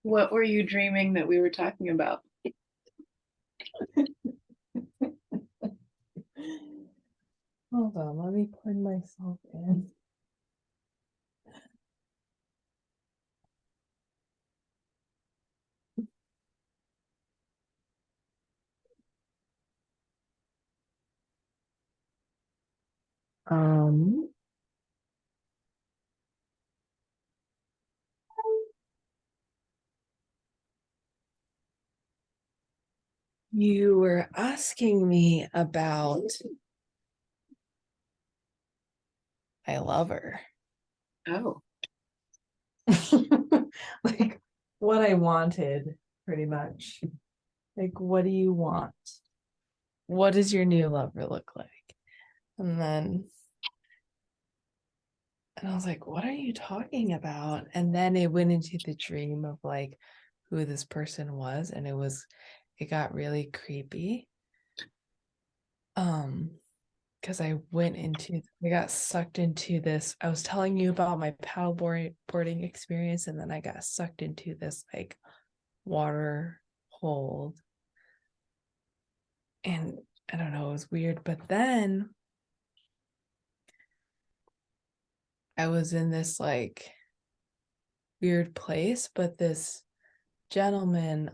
What were you dreaming that we were talking about? Hold on, let me plug myself in. Um, you were asking me about my lover. Oh, Like what I wanted, pretty much. Like, what do you want? What does your new lover look like? And then, and I was like, what are you talking about? And then it went into the dream of like who this person was, and it got really creepy. Because I got sucked into this. I was telling you about my boarding experience, and then I got sucked into this like water hold. And I don't know, it was weird. But then I was in this like weird place, but this gentleman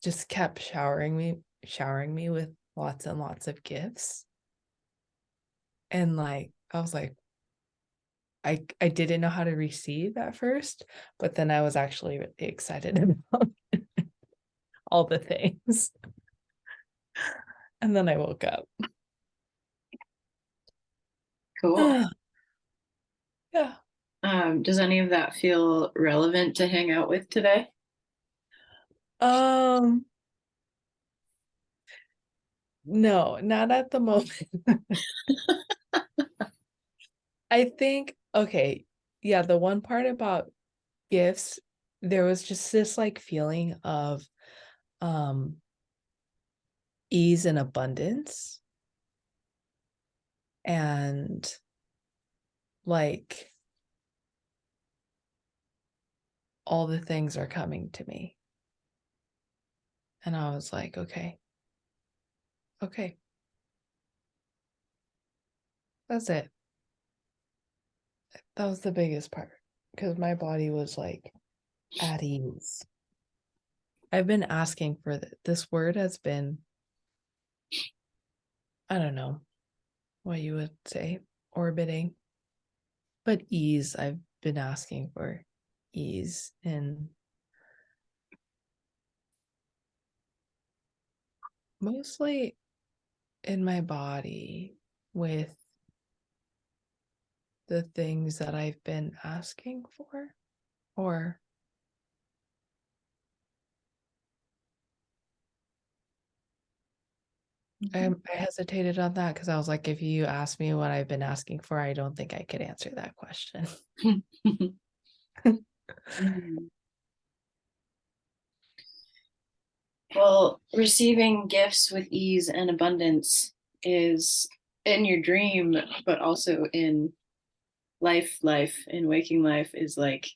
just kept showering me with lots and lots of gifts. And like I was like, I didn't know how to receive at first, but then I was actually really excited about all the things. And then I woke up. cool. Yeah. Does any of that feel relevant to hang out with today? Um, no, not at the moment. I think, okay, yeah, the one part about gifts, there was just this like feeling of um ease and abundance, and like all the things are coming to me. And I was like, okay, okay, that's it. That was the biggest part because my body was like at ease. I've been asking for this word has been, I don't know what you would say, orbiting, but ease. I've been asking for ease and mostly in my body with the things that I've been asking for, or I hesitated on that because I was like, if you ask me what I've been asking for, I don't think I could answer that question. Well, receiving gifts with ease and abundance is in your dream, but also in in waking life is like,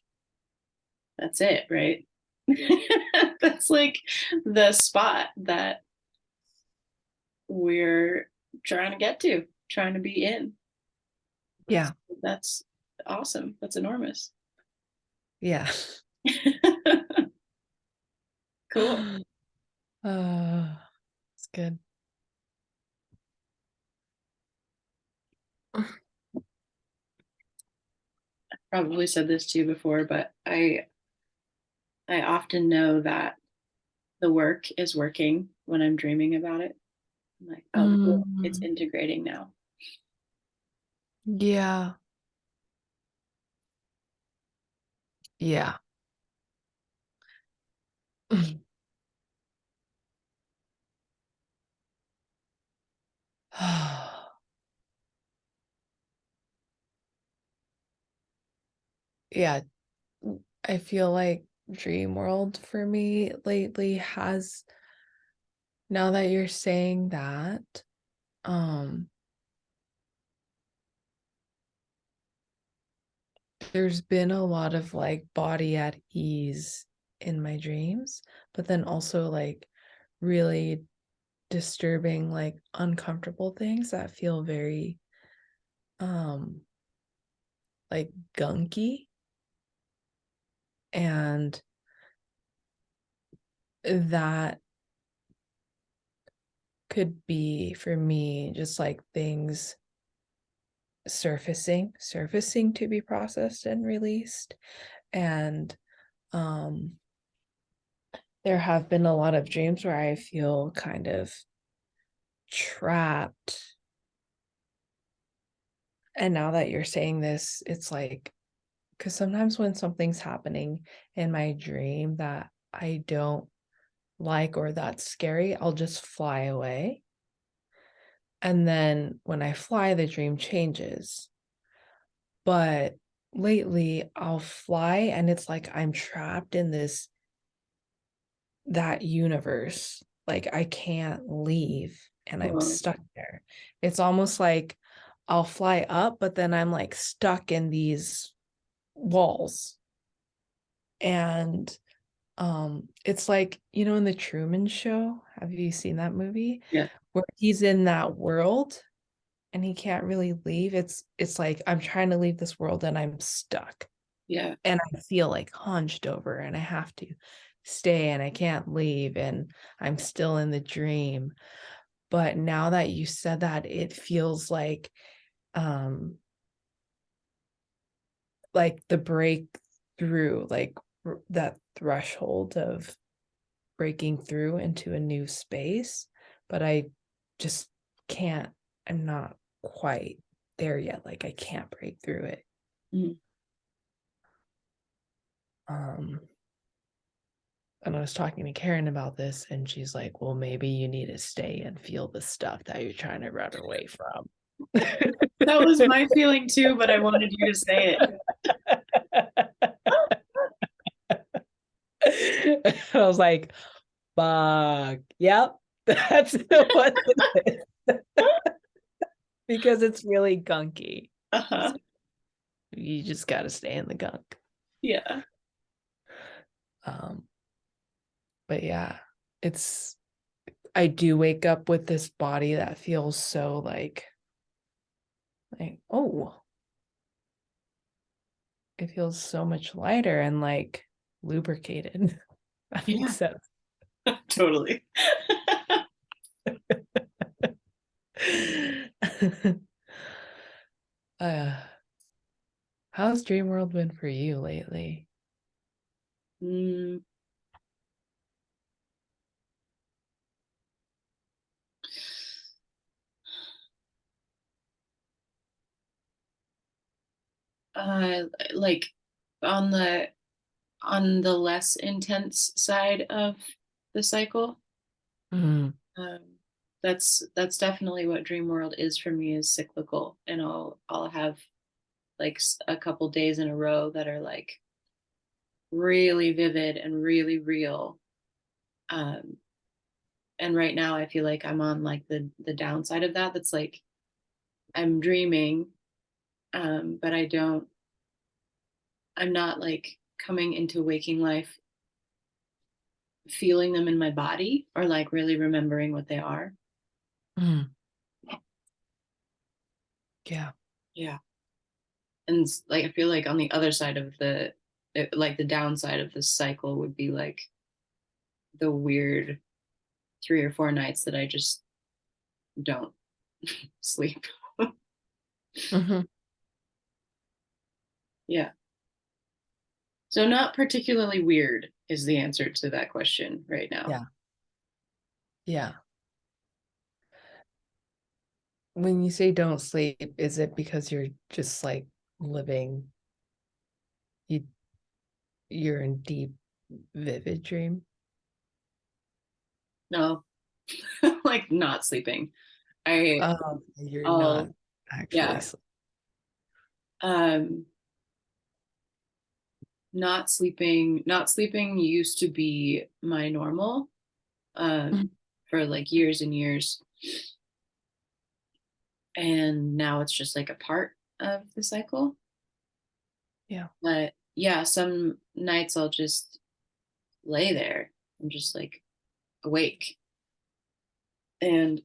that's it, right? That's like the spot that we're trying to get to, trying to be in. Yeah. That's awesome. That's enormous. Yeah. Cool. It's good. Probably said this to you before, but I often know that the work is working when I'm dreaming about it. I'm like, oh, cool. It's Mm, integrating now. yeah. Yeah. Yeah. I feel like dream world for me lately has, now that you're saying that, um, there's been a lot of like body at ease in my dreams, but then also like really disturbing, like uncomfortable things that feel very um like gunky. And that could be for me just like things surfacing to be processed and released. And um there have been a lot of dreams where I feel kind of trapped. And now that you're saying this, it's like, because sometimes when something's happening in my dream that I don't like or that's scary, I'll just fly away. And then when I fly, the dream changes. But lately, I'll fly and it's like I'm trapped in that universe. Like I can't leave and I'm Oh, stuck there. It's almost like I'll fly up, but then I'm like stuck in these walls. And it's like, in the Truman Show, have you seen that movie? yeah, Where he's in that world and he can't really leave. It's like I'm trying to leave this world and I'm stuck. yeah. And I feel like hunched over and I have to stay and I can't leave and I'm still in the dream. But now that you said that, it feels um like the breakthrough, like that threshold of breaking through into a new space, but I just can't. I'm not quite there yet. Like I can't break through it. Mm. Um and I was talking to Karen about this, and she's like, well, maybe you need to stay and feel the stuff that you're trying to run away from. That was my feeling too, but I wanted you to say it. I was like, fuck. Yep. That's what it is. Because it's really gunky. Uh-huh. So you just got to stay in the gunk. Yeah. Um, but yeah, it's, I do wake up with this body that feels so oh, it feels so much lighter and like lubricated. That makes Yeah. sense. Totally. uh, how's Dream World been for you lately? Mm, uh, like on the less intense side of the cycle. Mm, Um, that's definitely what dream world is for me, is cyclical, and I'll have like a couple days in a row that are like really vivid and really real. Um, and right now I feel like I'm on like the downside of that. That's like I'm dreaming, but I'm not like coming into waking life feeling them in my body or like really remembering what they are. mm, yeah. Yeah. And like I feel like on the other side of like the downside of this cycle would be like the weird 3 or 4 nights that I just don't sleep. Hmm. Yeah. So not particularly weird is the answer to that question right now. Yeah. Yeah. When you say don't sleep, is it because you're just like living, you you're in deep, vivid dream? No, like not sleeping. I Oh, you're not I'll actually yeah. sleeping. Um not sleeping used to be my normal um for like years and years, and now it's just like a part of the cycle. Yeah. But yeah, some nights I'll just lay there. I'm just like awake. And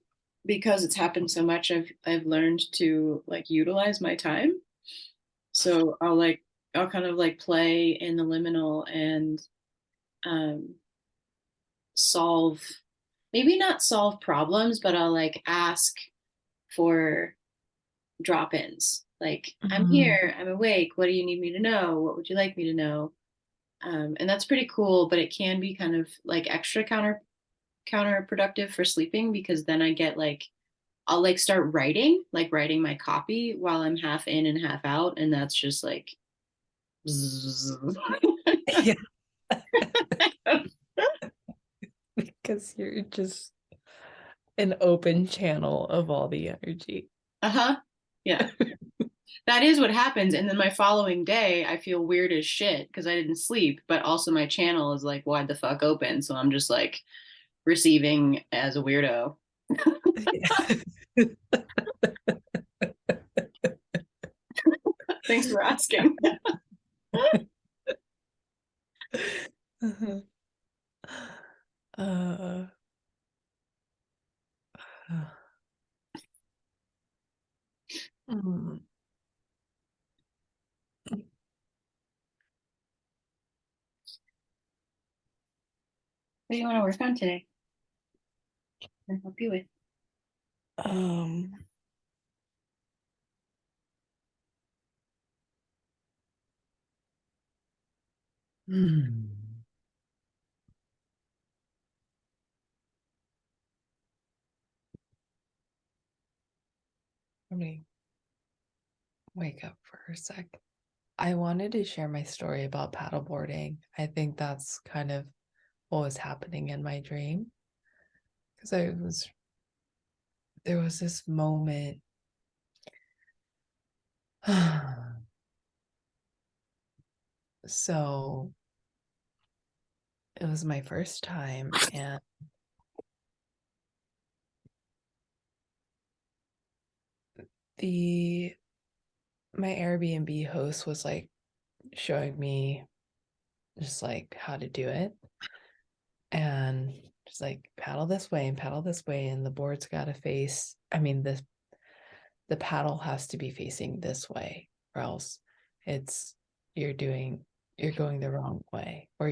because it's happened so much, I've learned to like utilize my time. So I'll kind of like play in the liminal and um solve, maybe not solve problems, but I'll like ask for drop-ins. Like, I'm Mhm. here, I'm awake. What do you need me to know? What would you like me to know? And that's pretty cool, but it can be kind of like extra counterproductive for sleeping because then I get like I'll like start writing, like writing my copy while I'm half in and half out, and that's just like Yeah, because you're just an open channel of all the energy. uh-huh. Yeah. That is what happens. And then my following day, I feel weird as shit because I didn't sleep, but also my channel is like wide the fuck open. So I'm just like receiving as a weirdo. Yeah. Thanks for asking. Uh-huh. Uh, mm. What do you want to work on today? I'll help you with. um, hmm. Let me wake up for a sec. I wanted to share my story about paddleboarding. I think that's kind of what was happening in my dream because there was this moment. So it was my first time, and the my Airbnb host was like showing me just like how to do it, and just like paddle this way and paddle this way, and the board's got to face. I mean, the paddle has to be facing this way, or else it's you're doing you're going the wrong way, or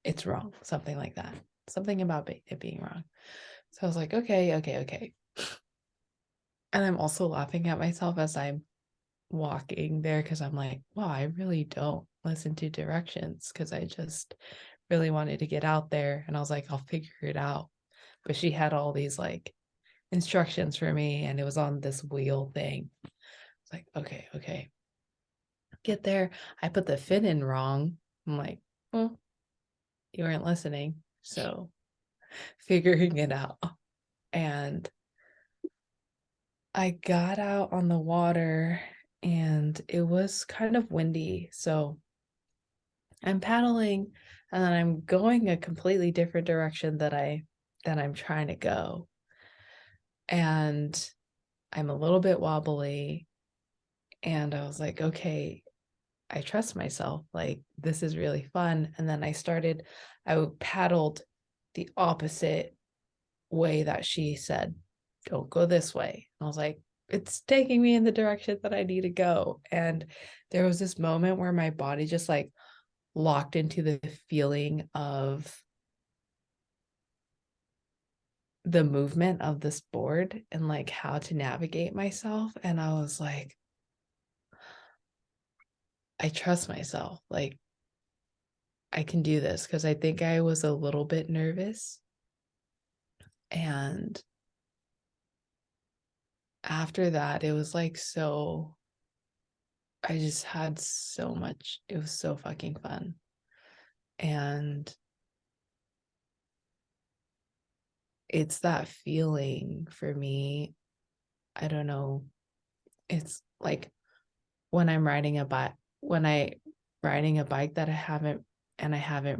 it's wrong, something like that, something about it being wrong. So I was like, okay, okay, okay. And I'm also laughing at myself as I'm walking there because I'm like, wow, I really don't listen to directions because I just really wanted to get out there. And I was like, I'll figure it out. But she had all these like instructions for me, and it was on this wheel thing. It's like, okay, okay. Get there. I put the fin in wrong. I'm like, well, you weren't listening. So figuring it out. And I got out on the water and it was kind of windy. So I'm paddling and then I'm going a completely different direction that I'm trying to go. And I'm a little bit wobbly. And I was like, okay, I trust myself. Like, this is really fun. And then I paddled the opposite way that she said, don't go this way. And I was like, it's taking me in the direction that I need to go. And there was this moment where my body just like locked into the feeling of the movement of this board and like how to navigate myself. And I was like, I trust myself. Like, I can do this because I think I was a little bit nervous. And after that, it was like I just had so much, it was so fucking fun. And it's that feeling for me. I don't know. It's like when I'm riding a bike, when I riding a bike that I haven't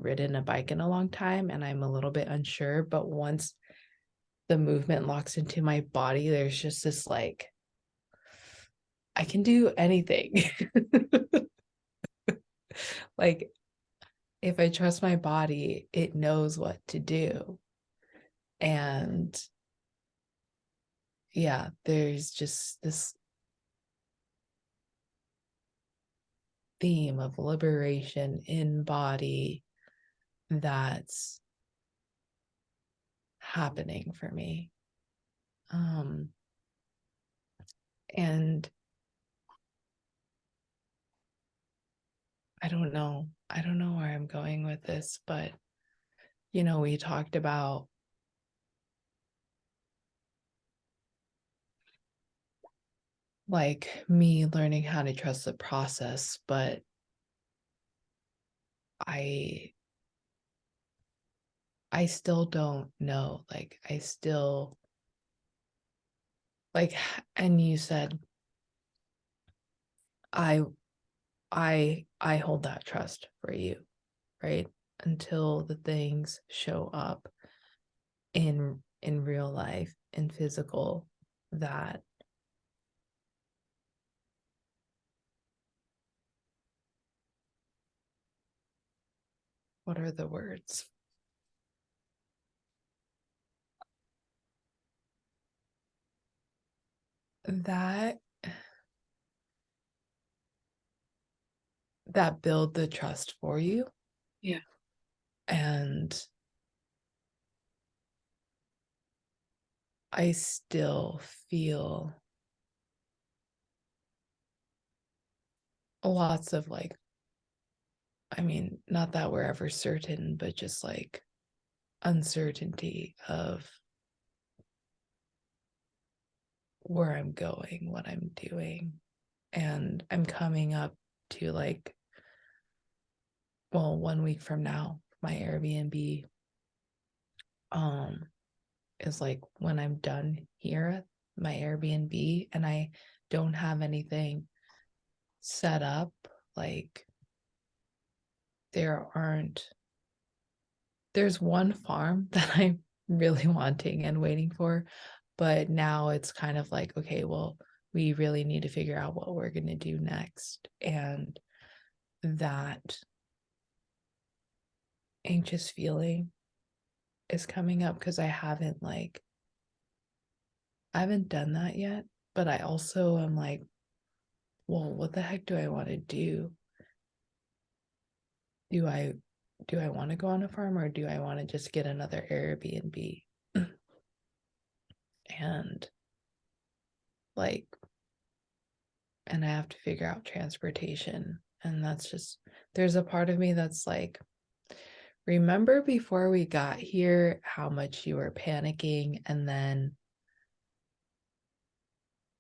ridden a bike in a long time and I'm a little bit unsure, but once the movement locks into my body, there's just this like, I can do anything. Like if if I trust my body, it knows what to do. And yeah, there's just this theme of liberation in body that's happening for me. And I don't know. I don't know where I'm going with this, but we talked about like me learning how to trust the process, but I I still don't know. Like I still like and you said I I hold that trust for you, right? Until the things show up in real life, in physical, that what are the words? That build the trust for you. Yeah. And I still feel lots of like, I mean, not that we're ever certain, but just like uncertainty of where I'm going, what I'm doing. And I'm coming up to like, well, 1 week from now, my Airbnb is like when I'm done here at my Airbnb and I don't have anything set up. Like there's one farm that I'm really wanting and waiting for, but now it's kind of like, okay, well, we really need to figure out what we're going to do next. And that anxious feeling is coming up because I haven't done that yet, but I also am like, well, what the heck do I want to do? Do I want to go on a farm, or do I want to just get another Airbnb? And like, and I have to figure out transportation. And that's just, there's a part of me that's like, remember before we got here how much you were panicking, and then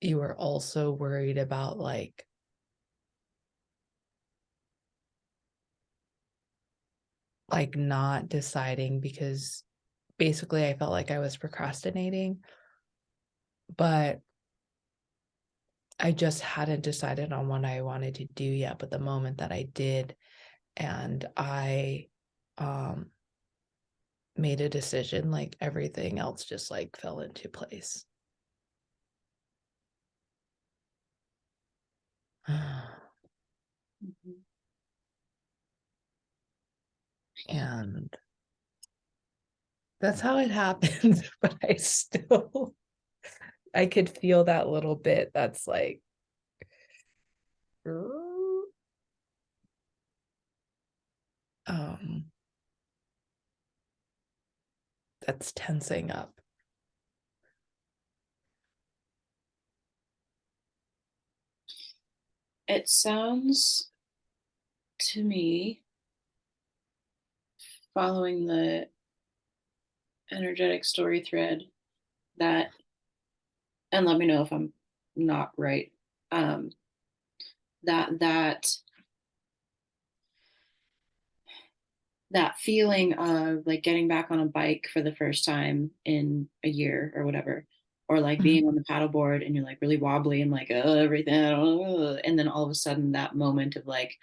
you were also worried about like not deciding, because basically I felt like I was procrastinating, but I just hadn't decided on what I wanted to do yet. But the moment that I did, and I made a decision, like everything else just like fell into place. Mhm. And that's how it happened. But I could feel that little bit that's like, um, that's tensing up. It sounds to me, following the energetic story thread, that, and let me know if I'm not right, um, that that feeling of like getting back on a bike for the first time in a year or whatever, or like Mhm. being on the paddleboard and you're like really wobbly and like, oh, everything, and then all of a sudden that moment of like,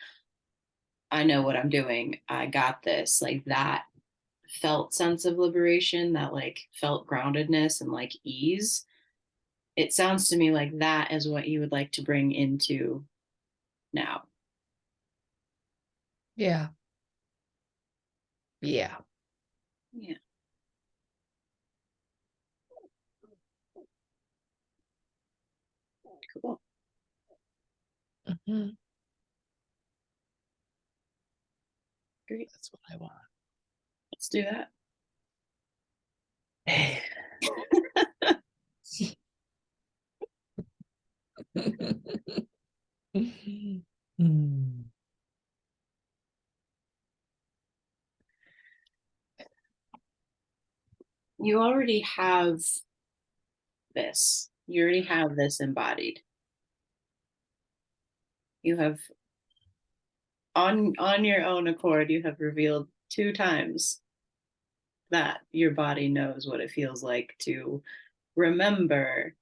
I know what I'm doing, I got this, like that felt sense of liberation, that like felt groundedness and like ease. It sounds to me like that is what you would like to bring into now. Yeah. Yeah. Yeah. Cool. Mhm. Great. That's what I want. Let's do that. Mm. You already have this. You already have this embodied. You have on your own accord, you have revealed 2 times that your body knows what it feels like to remember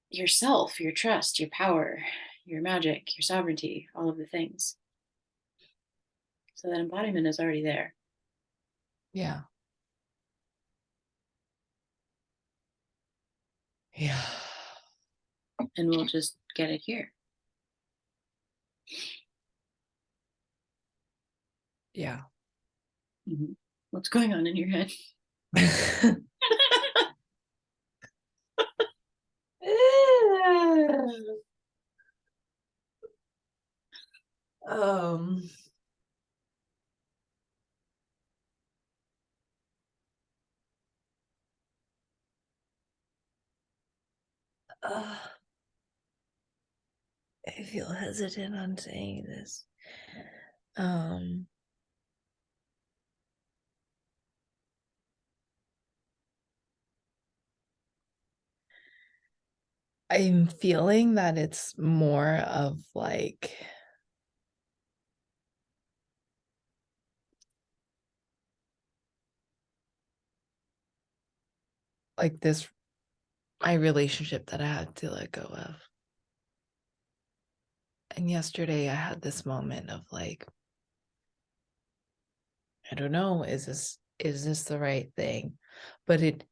yourself, your trust, your power, your magic, your sovereignty, all of the things. So that embodiment is already there. Yeah. Yeah. And we'll just get it here. Yeah. Mm-hmm. What's going on in your head? um uh, I feel hesitant on saying this. Um I'm feeling that it's more of like this my relationship that I had to let go of. And yesterday I had this moment of like, I don't know, is this the right thing? But it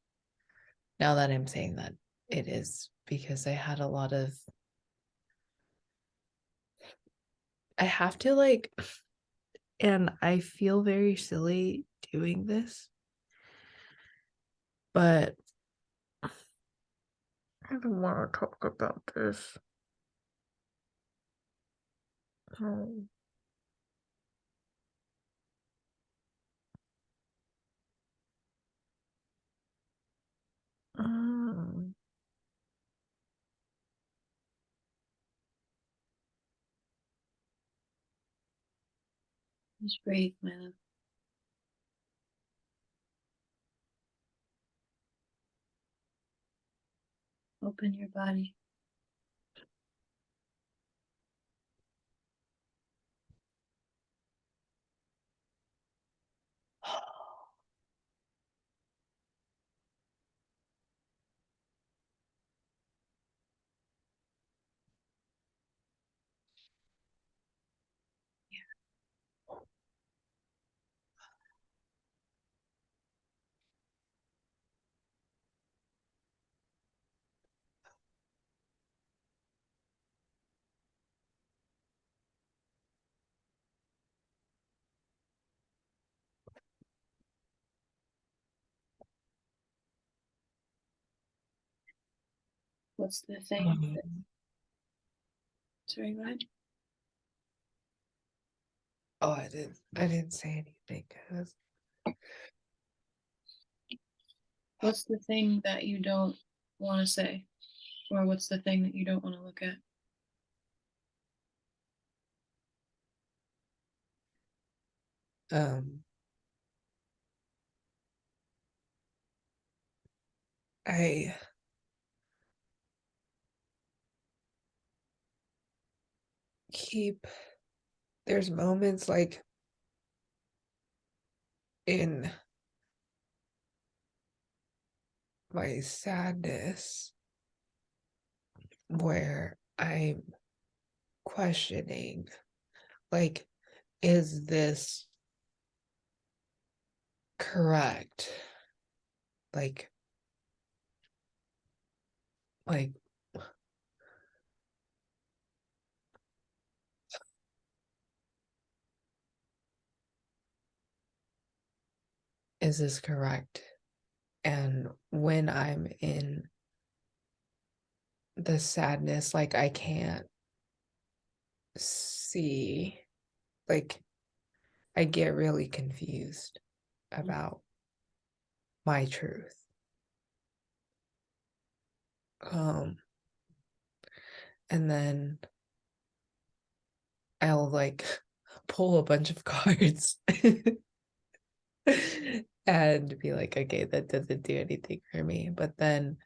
now that I'm saying that, it is, because I had a lot of I have to like, and I feel very silly doing this, but I don't want to talk about this. Oh. Mm. Just breathe, my love. Open your body. What's the thing? Sorry, what? Oh, I didn't say anything. What's the thing that you don't want to say? Or what's the thing that you don't want to look at? Um, I keep there's moments like in my sadness where I'm questioning, like, is this correct? Like, like, is this correct? And when I'm in the sadness, like I can't see, like I get really confused about my truth. Um, and then I'll like pull a bunch of cards and be like, okay, that doesn't do anything for me. But then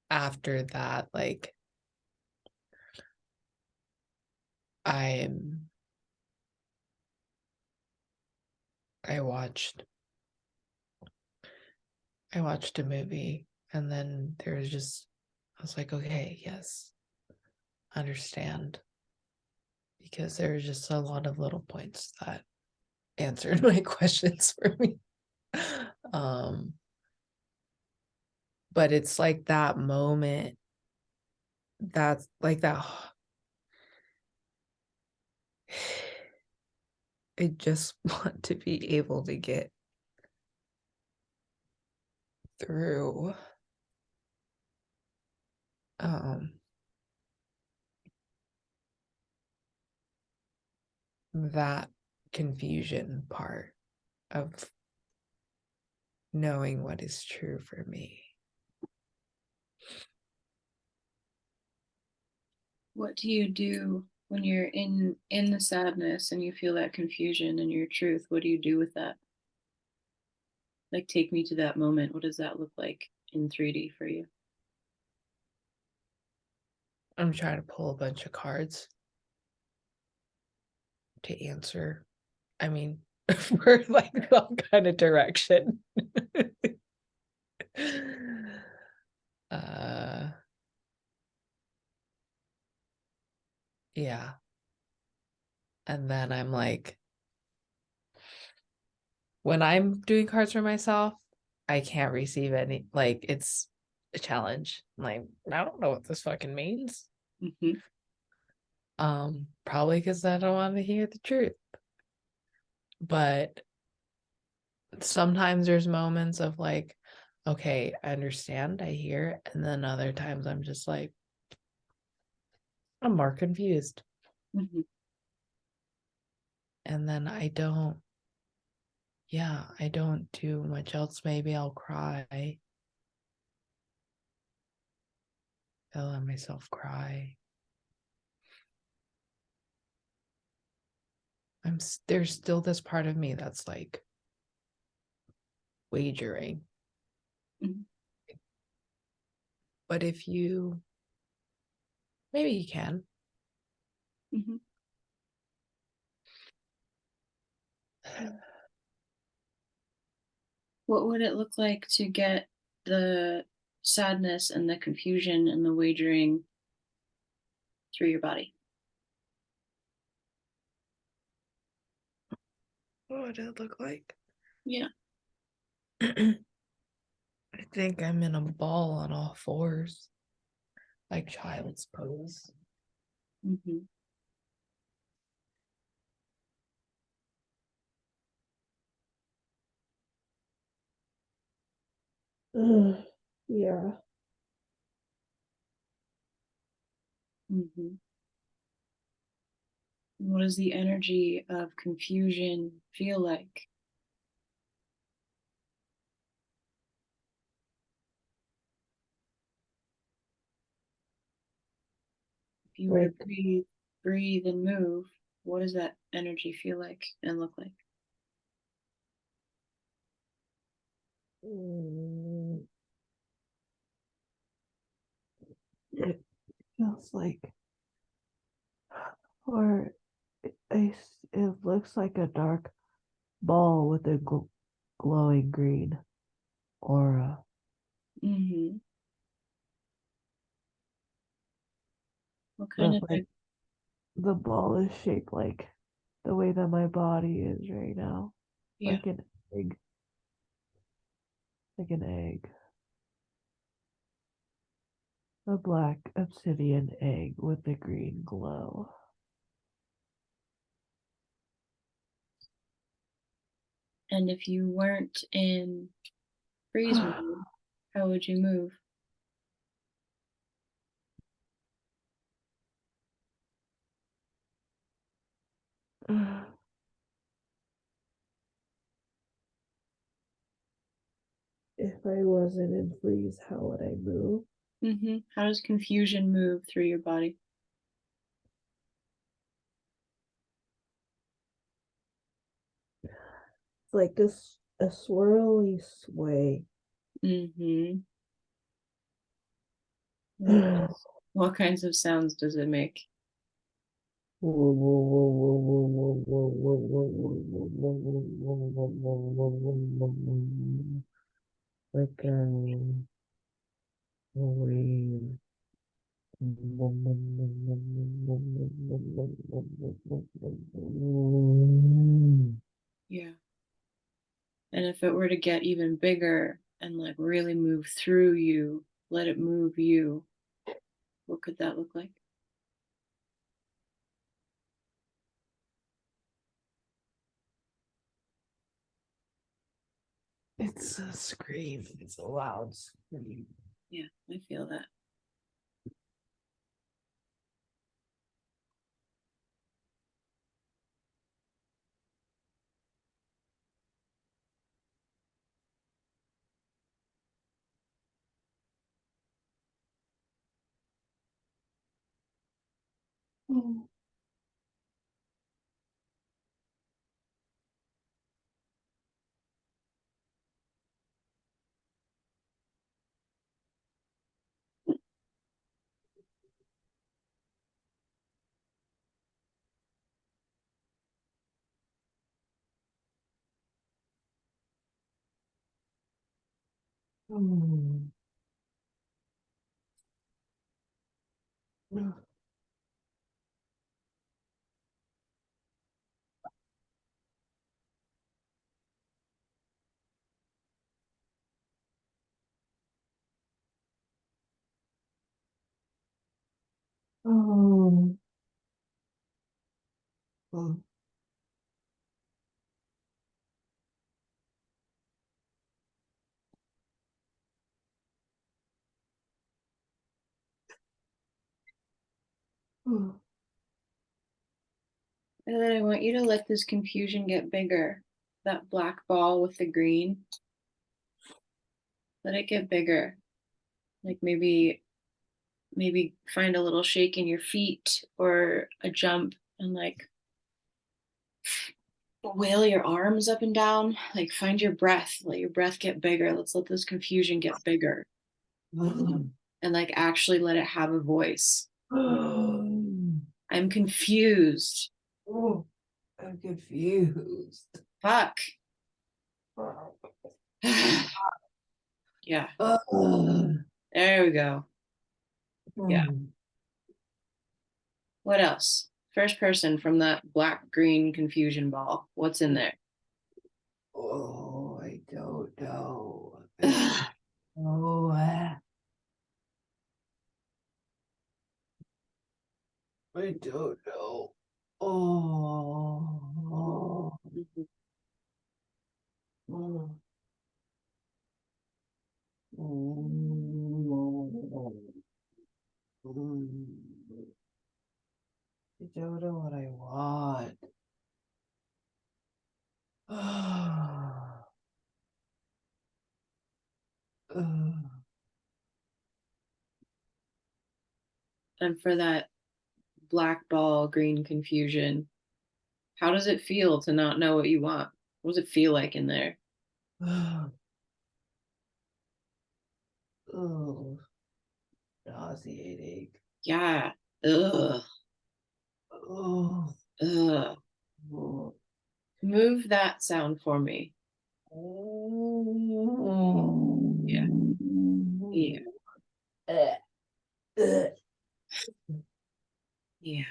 after that, like I'm I watched I watched a movie and then there was just I was like, okay, yes, understand. Because there was just a lot of little points that answered my questions for me. Um, but it's like that moment that's like that I just want to be able to get through um that confusion part of knowing what is true for me. What do you do when you're in the sadness and you feel that confusion and your truth? What do you do with that? Like, take me to that moment. What does that look like in 3D for you? I'm trying to pull a bunch of cards to answer. I mean, for like some kind of direction. uh yeah. And then I'm like, when I'm doing cards for myself, I can't receive any, like, it's a challenge. I'm like, I don't know what this fucking means. Mm-hmm. Probably because I don't want to hear the truth. But sometimes there's moments of like, okay, I understand, I hear, and then other times I'm just like, I'm more confused. Mm-hmm. And then I don't do much else. Maybe I'll cry. I'll let myself cry. There's still this part of me that's like wagering. Mm-hmm. But if you maybe you can. Mm-hmm. What would it look like to get the sadness and the confusion and the wagering through your body? What would it look like? Yeah. I think I'm in a ball on all fours, like child's pose. Mm-hmm. Yeah. Mm-hmm. What does the energy of confusion feel like? If you were to Like, breathe and move, what does that energy feel like and look like? mm, it feels like, or it looks like a dark ball with a glowing green aura. Mm-hmm. What kind But of like the ball is shaped like the way that my body is right now, yeah. like an egg, like an egg, a black obsidian egg with a green glow. And if you weren't in freeze mode, how would you move? If I wasn't in freeze, how would I move? How does confusion move through your body? It's like a swirly sway. Mm-hmm. What, Like what kinds of sounds does it make? a wave. Yeah. And if it were to get even bigger and like really move through you, let it move you, what could that look like? It's a scream. It's a loud scream. Yeah, I feel that. Mm. Mm. Mm. Mm. Mm. And then I want you to let this confusion get bigger. That black ball with the green, let it get bigger. Like maybe find a little shake in your feet or a jump and like whale your arms up and down. Like find your breath, let your breath get bigger. Let's let this confusion get bigger Mm. and like actually let it have a voice. Mm. I'm confused. Oh, I'm confused. Fuck. Yeah, there we go. Yeah. Mm. What else? First person from that black green confusion ball. What's in there? Oh, I don't know. I don't know. I don't know. Oh. Oh. Mm. I don't know what I want. And for that black ball green confusion, how does it feel to not know what you want? What does it feel like in there? Oh, nauseating. Yeah. Ugh. Oh, Ugh. oh. Move that sound for me. Yeah. Yeah. Eh, eh. Yeah.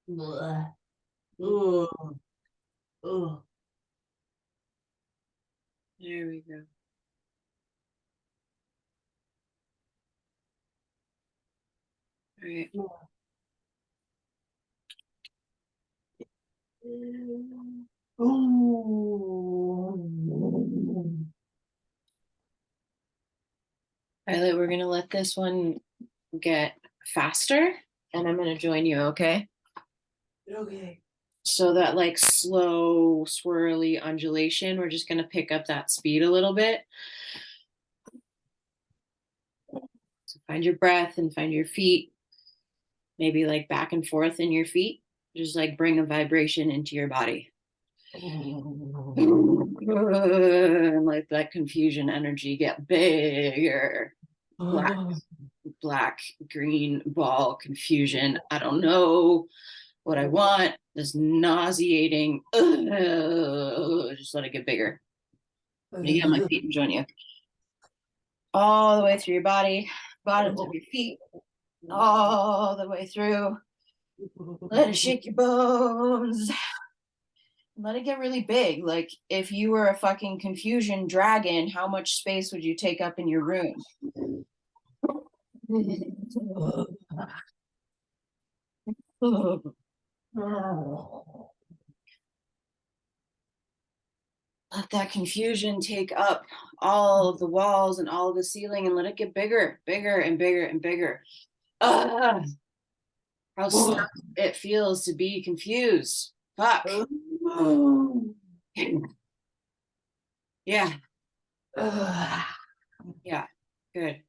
Blah. Mm. Oh, oh. There we go. All right. Violet, we're gonna let this one get faster, and I'm gonna join you, okay? Okay. So that like slow, swirly undulation, we're just gonna pick up that speed a little bit. So find your breath and find your feet, maybe like back and forth in your feet. Just like bring a vibration into your body. And like that confusion energy get bigger. Black, black, green ball confusion. I don't know what I want. This nauseating. Just let it get bigger. I'm gonna get on my feet and join you. All the way through your body, bottoms of your feet, all the way through. Let it shake your bones. Let it get really big. Like if you were a fucking confusion dragon, how much space would you take up in your room? Let that confusion take up all of the walls and all of the ceiling and let it get bigger, bigger and bigger and bigger. How stuck it feels to be confused. Fuck. Yeah. Yeah. Good.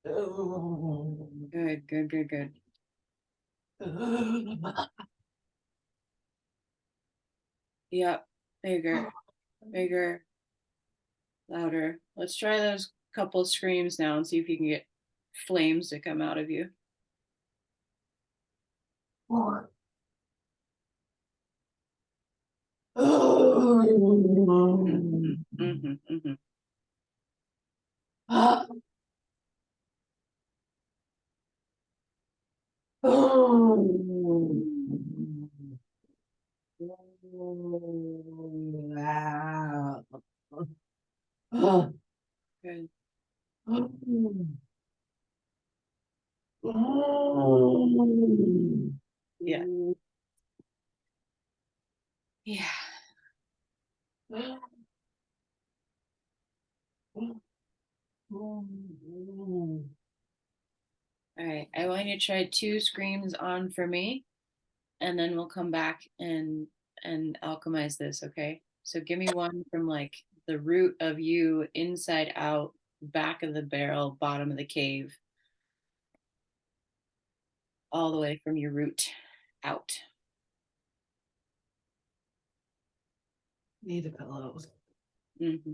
Good, good, good, good. Yep. Bigger, bigger, louder. Let's try those couple screams now and see if you can get flames to come out of you. Mm-hmm, mm-hmm, mm-hmm. Good. Yeah. Yeah. All right. I want you to try 2 screams on for me, and then we'll come back and alchemize this, okay? So give me one from like the root of you, inside out, back of the barrel, bottom of the cave, all the way from your root out. Need a pillow. Mm-hmm.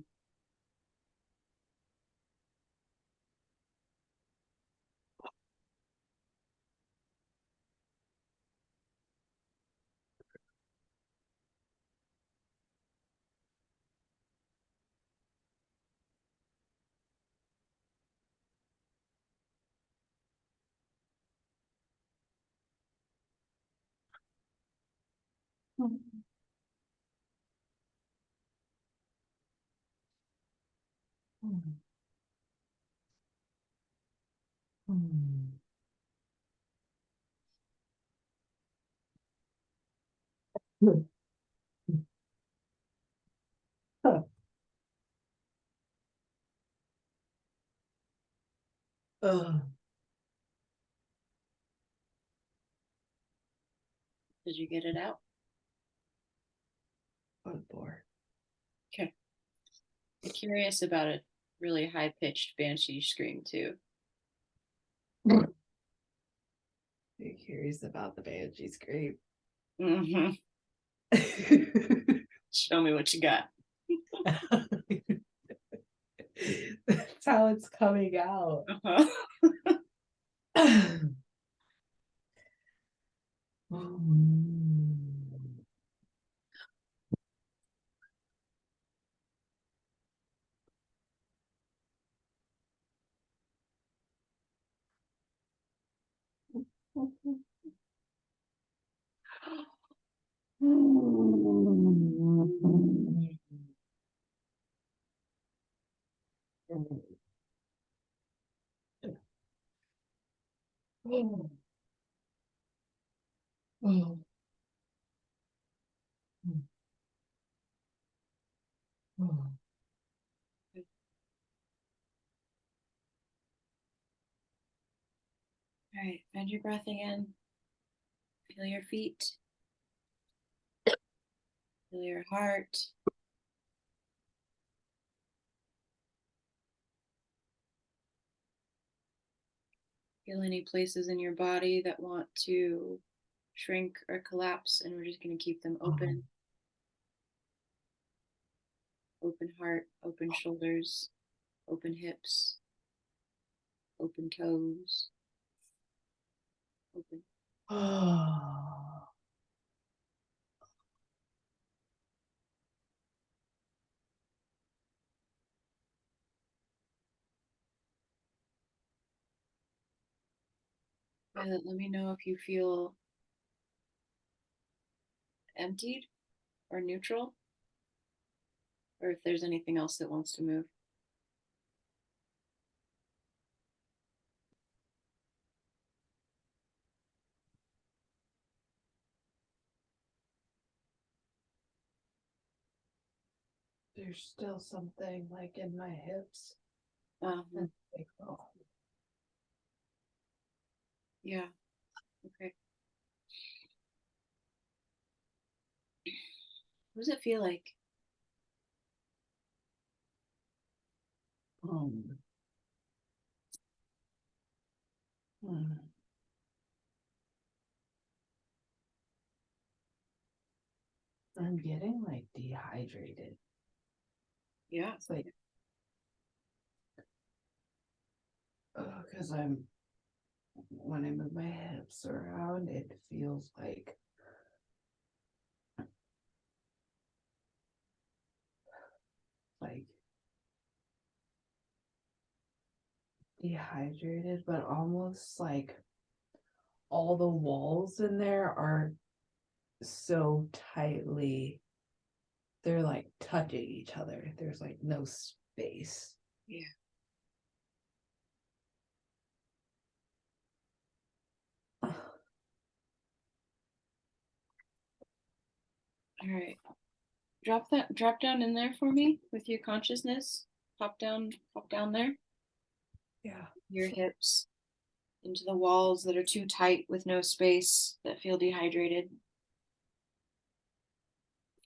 Did you get it out? Okay. I'm curious about a really high pitched banshee scream too. Who cares about the banshee scream? Mm-hmm. Show me what you got. That's how it's coming out. Uh-huh. All right, find your breath again. Feel your feet. Feel your heart. Feel any places in your body that want to shrink or collapse, and we're just going to keep them open. Open heart, open shoulders, open hips, open toes, open. Oh. Violet, let me know if you feel emptied or neutral, or if there's anything else that wants to move. There's still something like in my hips. Um, Like, oh. yeah, okay. What does it feel like? Um, hmm. I'm getting like dehydrated. Yeah. It's like, because when I move my hips around, it feels like dehydrated, but almost like all the walls in there are so tightly, they're like touching each other. There's like no space. Yeah. All right. Drop down in there for me with your consciousness. Pop down there. Yeah. Your hips into the walls that are too tight with no space that feel dehydrated.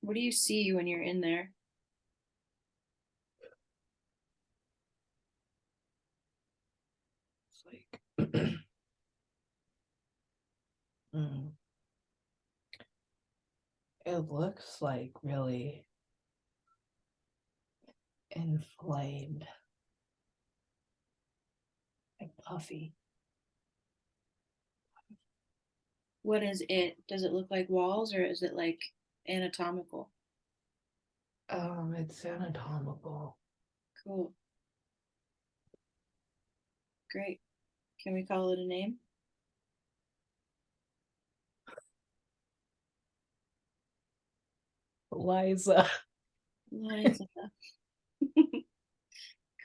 What do you see when you're in there? It's like mm, it looks like really inflamed and puffy. What is it? Does it look like walls or is it like anatomical? It's anatomical. Cool. Great. Can we call it a name? Liza. Liza.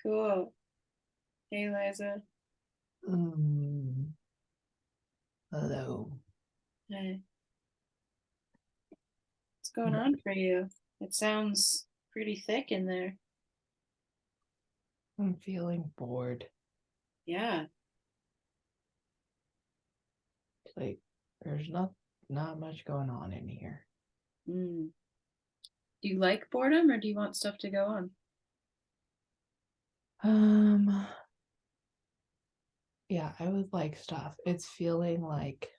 Cool. Hey, Liza. Mm, hello. Hey. What's going on for you? It sounds pretty thick in there. I'm feeling bored. Yeah. Like there's not much going on in here. Mm. Do you like boredom or do you want stuff to go on? Um, yeah, I would like stuff. It's feeling like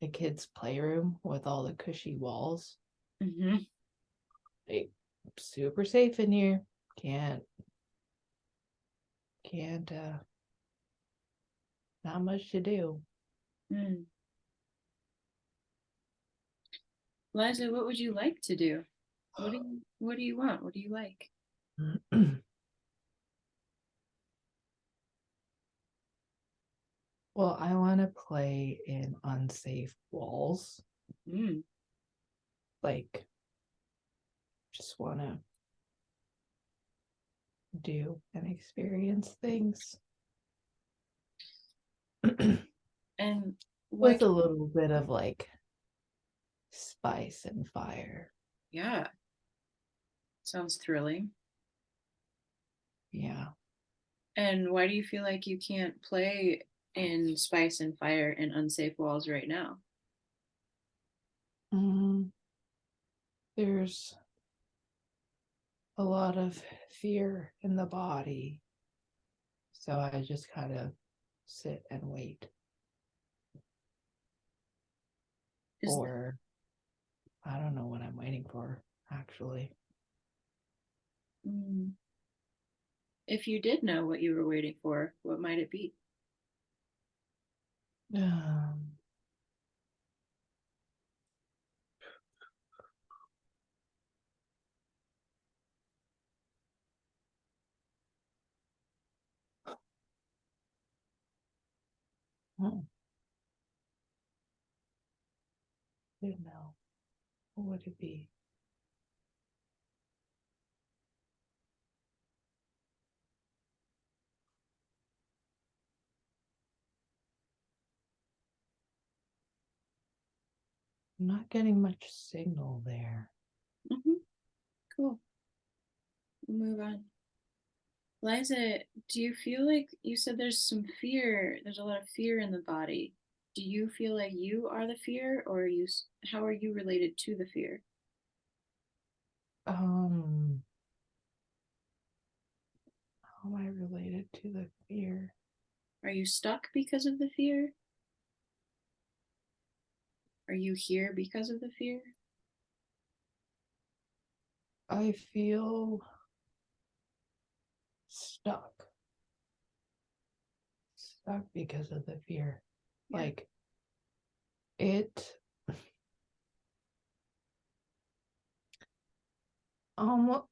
a kid's playroom with all the cushy walls. Mm-hmm. Like super safe in here. Can't not much to do. Mm. Liza, what would you like to do? What do you want? What do you like? Well, I want to play in unsafe walls. Mm. Like just want to do and experience things And why? with a little bit of like spice and fire. Yeah, sounds thrilling. Yeah. And why do you feel like you can't play in Spice and Fire and Unsafe Walls right now? Mm, there's a lot of fear in the body. So I just kind of sit and wait Is for, I don't know what I'm waiting for, actually. mm, if you did know what you were waiting for, what might it be? Um, hmm, I don't know. What would it be? I'm not getting much signal there. Mm-hmm. Cool. We'll move on. Liza, do you feel like you said there's some fear? There's a lot of fear in the body. Do you feel like you are the fear, or are you? How are you related to the fear? Um, how am I related to the fear? Are you stuck because of the fear? Are you here because of the fear? I feel stuck, stuck because of the fear. Yeah. Like it,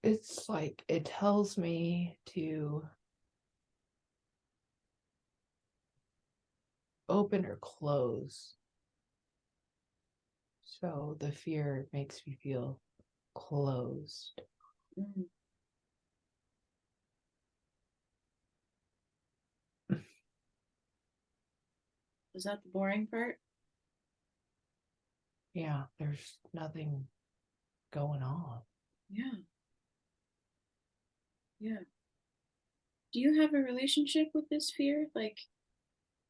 it's like it tells me to open or close. So the fear makes me feel closed. Mm. Was that the boring part? Yeah, there's nothing going on. Yeah. Yeah. Do you have a relationship with this fear? Like,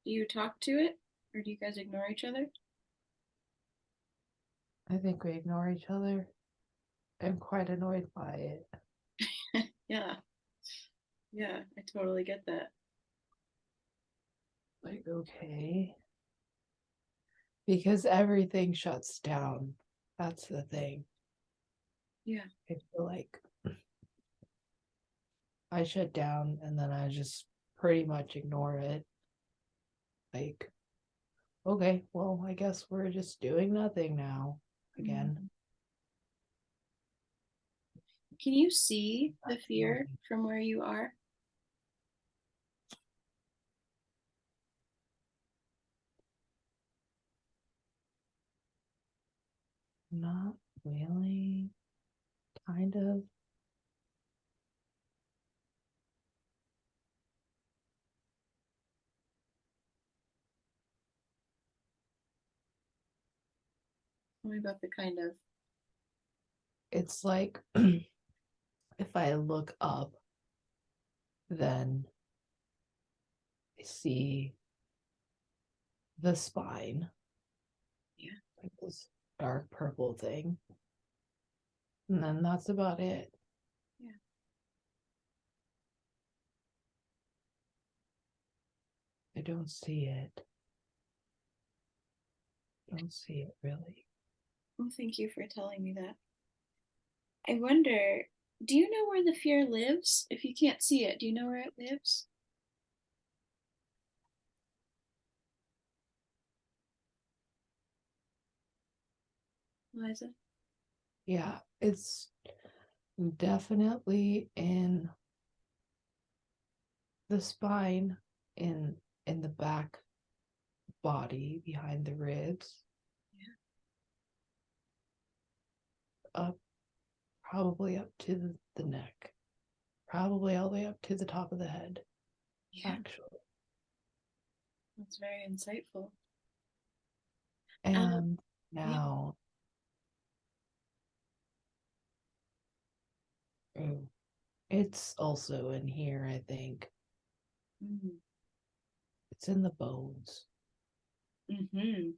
do you talk to it, or do you guys ignore each other? I think we ignore each other. I'm quite annoyed by it. Yeah. Yeah. I totally get that. Like, okay. Because everything shuts down. That's the thing. Yeah. I feel like I shut down and then I just pretty much ignore it. Like, okay, well, I guess we're just doing nothing now again. Mm. Can you see the That's fear annoying. from where you are? Not really, kind of. Tell me about the kind of. It's like if I look up, then I see the spine, Yeah. like this dark purple thing. And then that's about it. Yeah. I don't see it. Don't see it really. Well, thank you for telling me that. I wonder, do you know where the fear lives? If you can't see it, do you know where it lives, Liza? Yeah, it's definitely in the spine, in the back body behind the ribs, Yeah. up probably up to the neck, probably all the way up to the top of the head, Yeah. actually. That's very insightful. Um, And yeah. now, oh, it's also in here, I think. Mm. It's in the bones. Mm-hmm.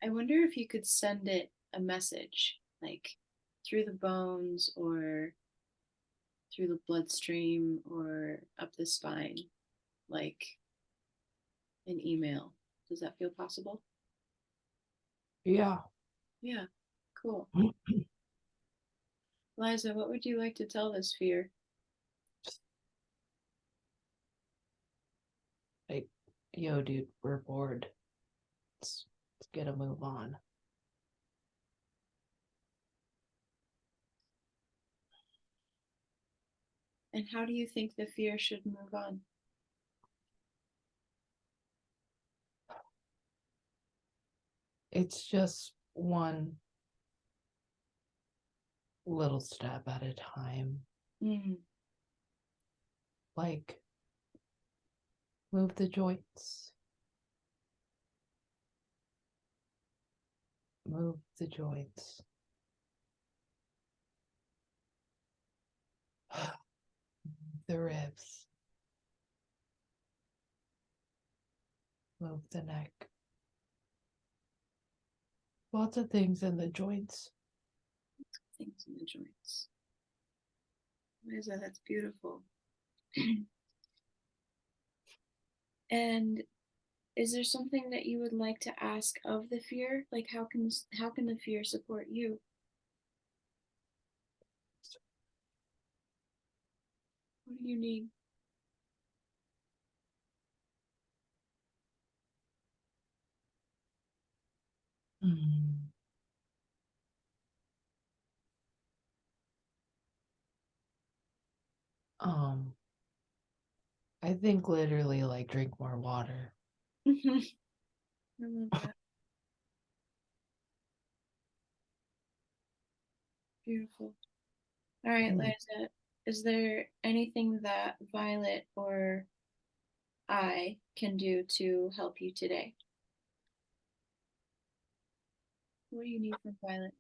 I wonder if you could send it a message, like through the bones or through the bloodstream or up the spine, like an email. Does that feel possible? Yeah. Yeah, cool. Liza, what would you like to tell this fear? Like, yo, dude, we're bored. Let's get a move on. And how do you think the fear should move on? It's just one little step at a time. Mm, Like, move the joints. Move the joints. The ribs. Move the neck. Lots of things in the joints. things in the joints. Liza, that's beautiful. And is there something that you would like to ask of the fear? Like how can the fear support you? What do you need? Mm. Um, I think literally like drink more water. I love that. Beautiful. All right, Mm. Liza, is there anything that Violet or I can do to help you today? What do you need from Violet?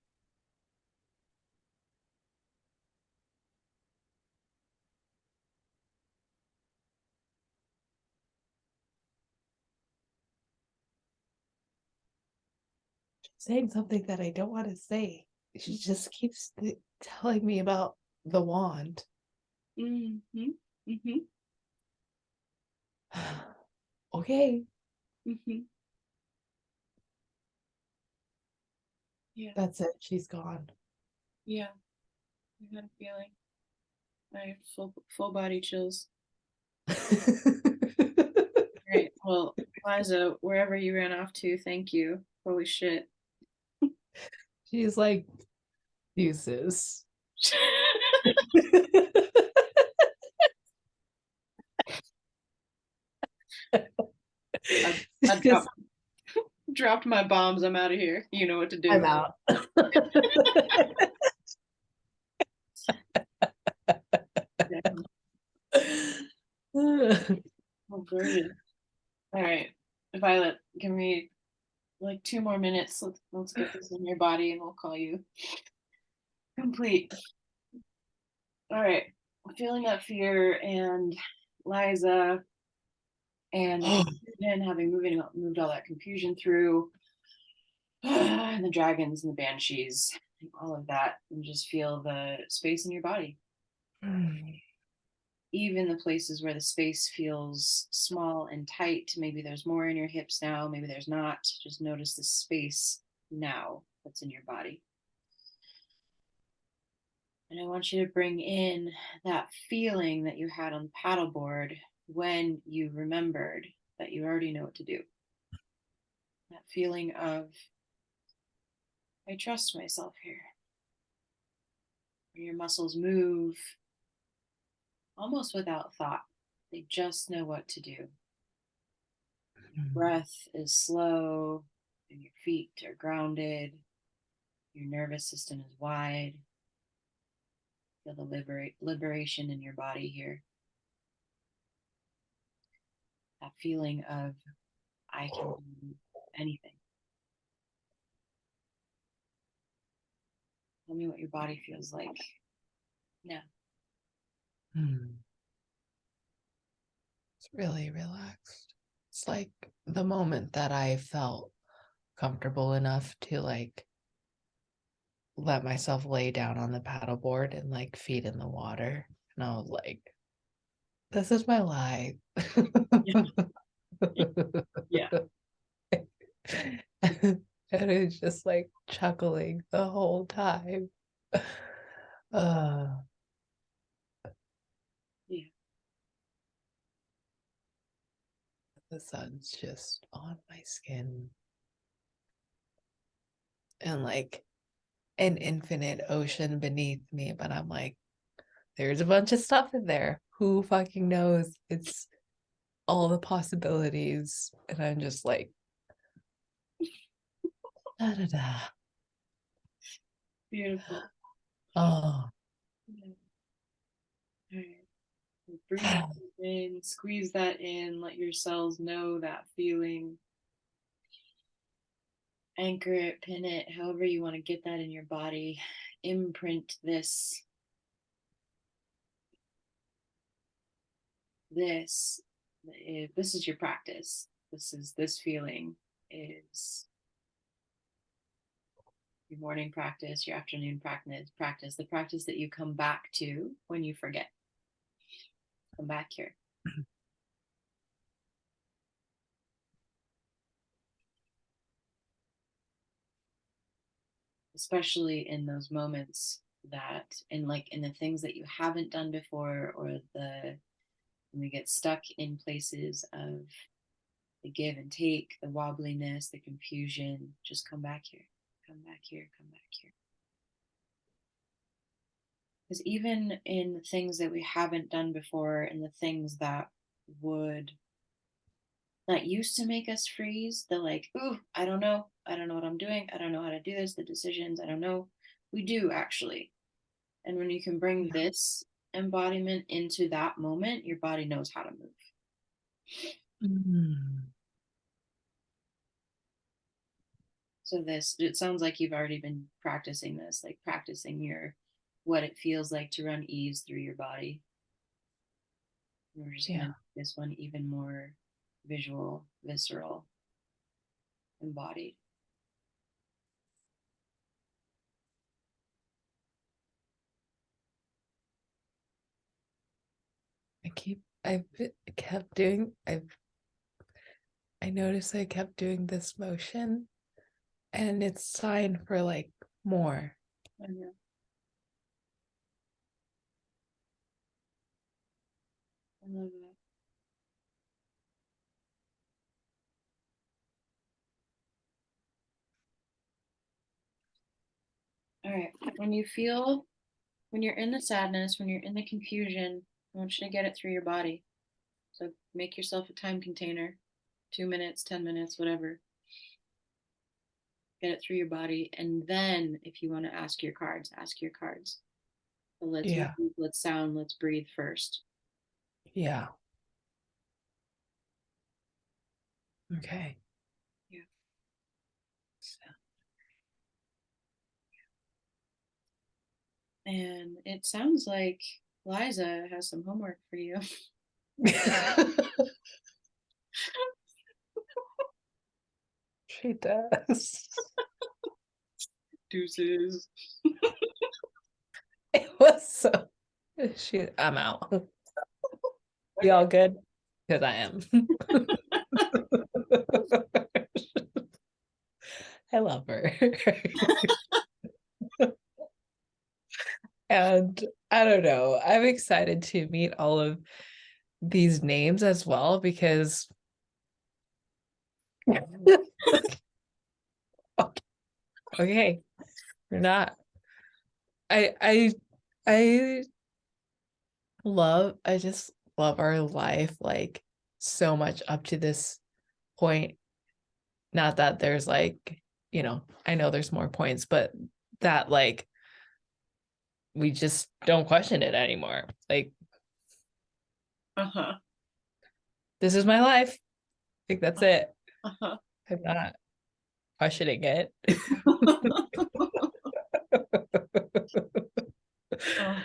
Saying something that I don't want to say. She just keeps telling me about the wand. Mm-hmm. Mm-hmm. Okay, Mm-hmm. Yeah. that's it. She's gone. Yeah. I had a feeling. I have full body chills. All right. Well, Liza, wherever you ran off to, thank you. Holy shit. She's like, deuces. I, I She's just, dropped my bombs. I'm out of here. You know what to I'm do. out. Yeah. Oh, gorgeous. All right, Violet, give me like 2 more minutes. Let's get this in your body, and we'll call you complete. All right, I'm feeling that fear and Liza and the confusion, having moved all that confusion through, and the dragons and the banshees, and all of that, and just feel the space in your body. Even the places where the space feels small and tight, maybe there's more in your hips now, maybe there's not. Just notice the space now that's in your body. And I want you to bring in that feeling that you had on the paddleboard when you remembered that you already know what to do. That feeling of, I trust myself here. Your muscles move almost without thought, they just know what to do. Breath is slow, and your feet are grounded, your nervous system is wide. Feel the liberation in your body here. That feeling of, I can do anything. Tell me what your body feels like now. It's really relaxed. It's like the moment that I felt comfortable enough to like let myself lay down on the paddleboard and like feet in the water. And I was like, this is my life. Yeah. And it's just like chuckling the whole time. Uh, Yeah. the sun's just on my skin and like an infinite ocean beneath me, but I'm like, there's a bunch of stuff in there. Who fucking knows? It's all the possibilities. And I'm just like, da da da. Beautiful. Oh, Yeah. All right. Breathe in, squeeze that in, let your cells know that feeling. Anchor it, pin it, however you want to get that in your body. Imprint this. If this is your practice, this feeling is your morning practice, your afternoon practice, the practice that you come back to when you forget. Come back here. Especially in those moments that in the things that you haven't done before, or the when we get stuck in places of the give and take, the wobbliness, the confusion, just come back here, come back here, come back here. Because even in things that we haven't done before, and the things would that used to make us freeze, the like, ooh, I don't know what I'm doing, I don't know how to do this, the decisions, I don't know. We do actually. And when you can bring yeah. this embodiment into that moment, your body knows how to move. Mm. So it sounds like you've already been practicing this, like practicing your what it feels like to run ease through your body. And we're just gonna Yeah. make this one even more visual, visceral, embodied. I've kept doing, I noticed I kept doing this motion and it's sign for like more. I know. I love that. All right. When you're in the sadness, when you're in the confusion, I want you to get it through your body. So make yourself a time container, 2 minutes, 10 minutes, whatever. Get it through your body. And then if you want to ask your cards, ask your cards. So let's Yeah. move, let's sound, let's breathe first. Yeah. Okay. Yeah. And it sounds like Liza has some homework for you. She does. Deuces. It was so I'm out. You all good? Because I am. I love her. And I don't know. I'm excited to meet all of these names as well because okay, you're not. I I I just love our life like so much up to this point. Not that there's like, I know there's more points, but that like we just don't question it anymore. Like, Uh-huh. this is my life. Like, that's it. Uh-huh. I'm not questioning it. Oh,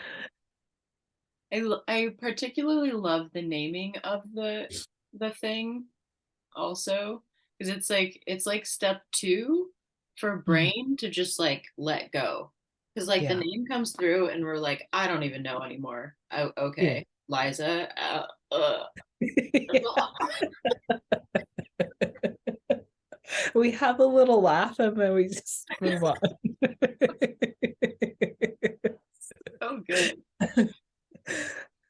I particularly love the naming of the thing also, because it's like step two for Mhm. brain to just like let go, because like the Yeah. name comes through and we're like, I don't even know anymore. Oh, Yeah. okay, Liza. Yeah. We have a little laugh and then we just move on. So good.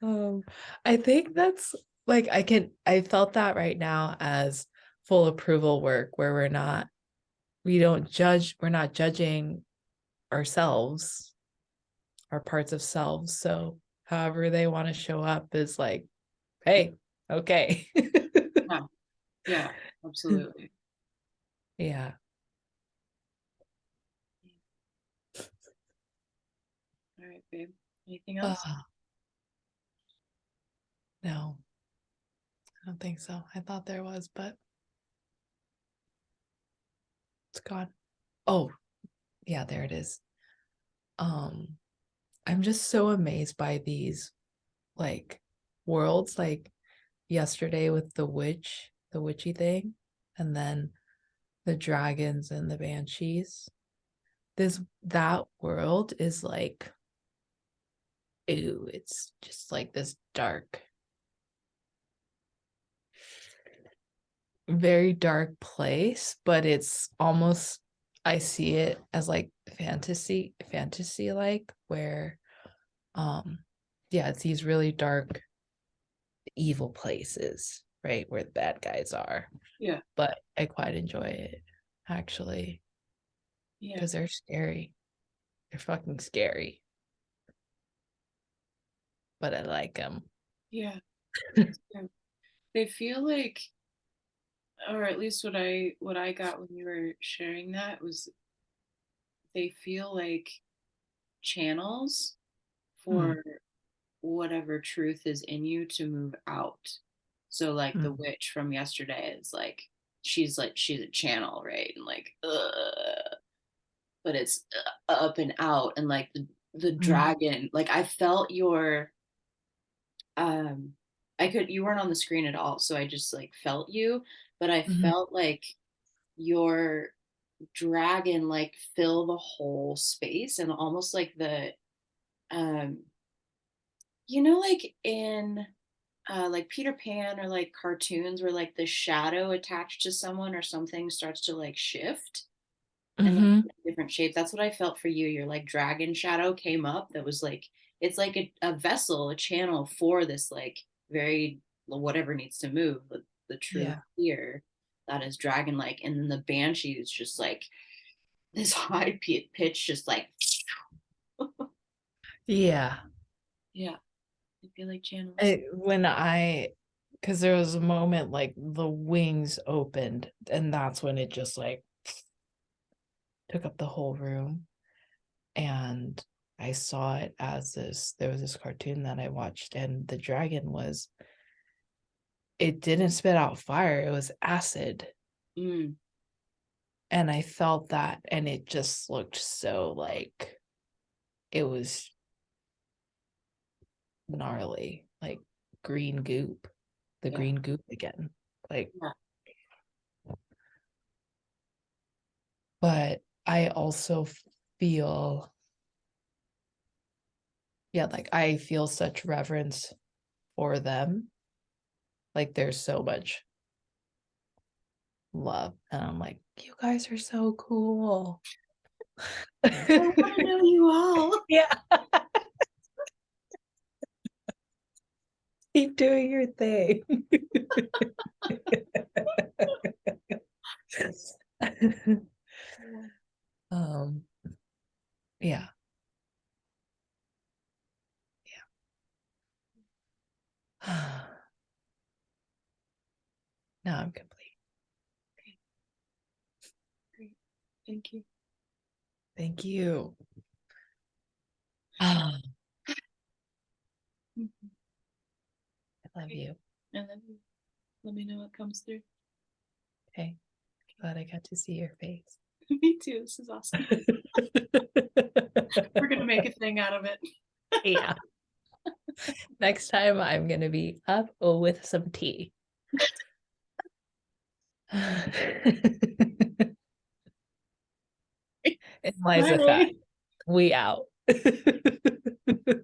Um, I think that's like I felt that right now as full approval work where we don't judge, we're not judging ourselves, our parts of selves. So however they want to show up is like, hey, okay. Yeah, yeah, absolutely. Yeah. All right, babe. Anything else? Oh, no, I don't think so. I thought there was, but it's gone. Oh, yeah, there it is. Um, I'm just so amazed by these like worlds, like yesterday with the witchy thing, and then the dragons and the banshees. That world is like, ooh, it's just like this dark, very dark place, but it's almost, I see it as like fantasy like, where yeah, it's these really dark evil places, right, where the bad guys are. Yeah, But I quite enjoy it actually yeah, because they're scary. They're fucking scary, but I like them. yeah. Yeah. They feel like, or at least what I got when you were sharing that was they feel like channels Mm, for whatever truth is in you to move out. So like the mm, witch from yesterday is like she's a channel, right? And like but it's up and out, and like the mm, dragon, like I felt your um I could you weren't on the screen at all, so I just like felt you, but I mhm, felt like your dragon like fill the whole space, and almost like the um like in like Peter Pan or like cartoons where like the shadow attached to someone or something starts to like shift and like mhm. different shapes. That's what I felt for you. Your like dragon shadow came up that was like it's like a vessel, a channel for this like very whatever needs to move, the truth Yeah. here that is dragon like. And then the banshee is just like this high pitch, just like Yeah. yeah, I feel like channels. When I, because there was a moment like the wings opened, and that's when it just like took up the whole room. And I saw it as there was this cartoon that I watched, and the dragon was, it didn't spit out fire, it was acid. Mm, And I felt that, and it just looked so like it was gnarly, like green goop, the yeah, green goop again. Like, yeah, but I also feel, yeah, like I feel such reverence for them. Like there's so much love. And I'm like, you guys are so cool. I want to know you all. Yeah. Keep doing your thing. um, yeah. Yeah. Now I'm complete. Okay, great, thank you. Thank you. I Mhm. love Okay, you. and then let me know what comes through. Okay. Glad I got to see your face. Me too. This is awesome. We're gonna make a thing out of it. Yeah. Next time I'm gonna be up with some tea. And Liza Fat, Bye. we out.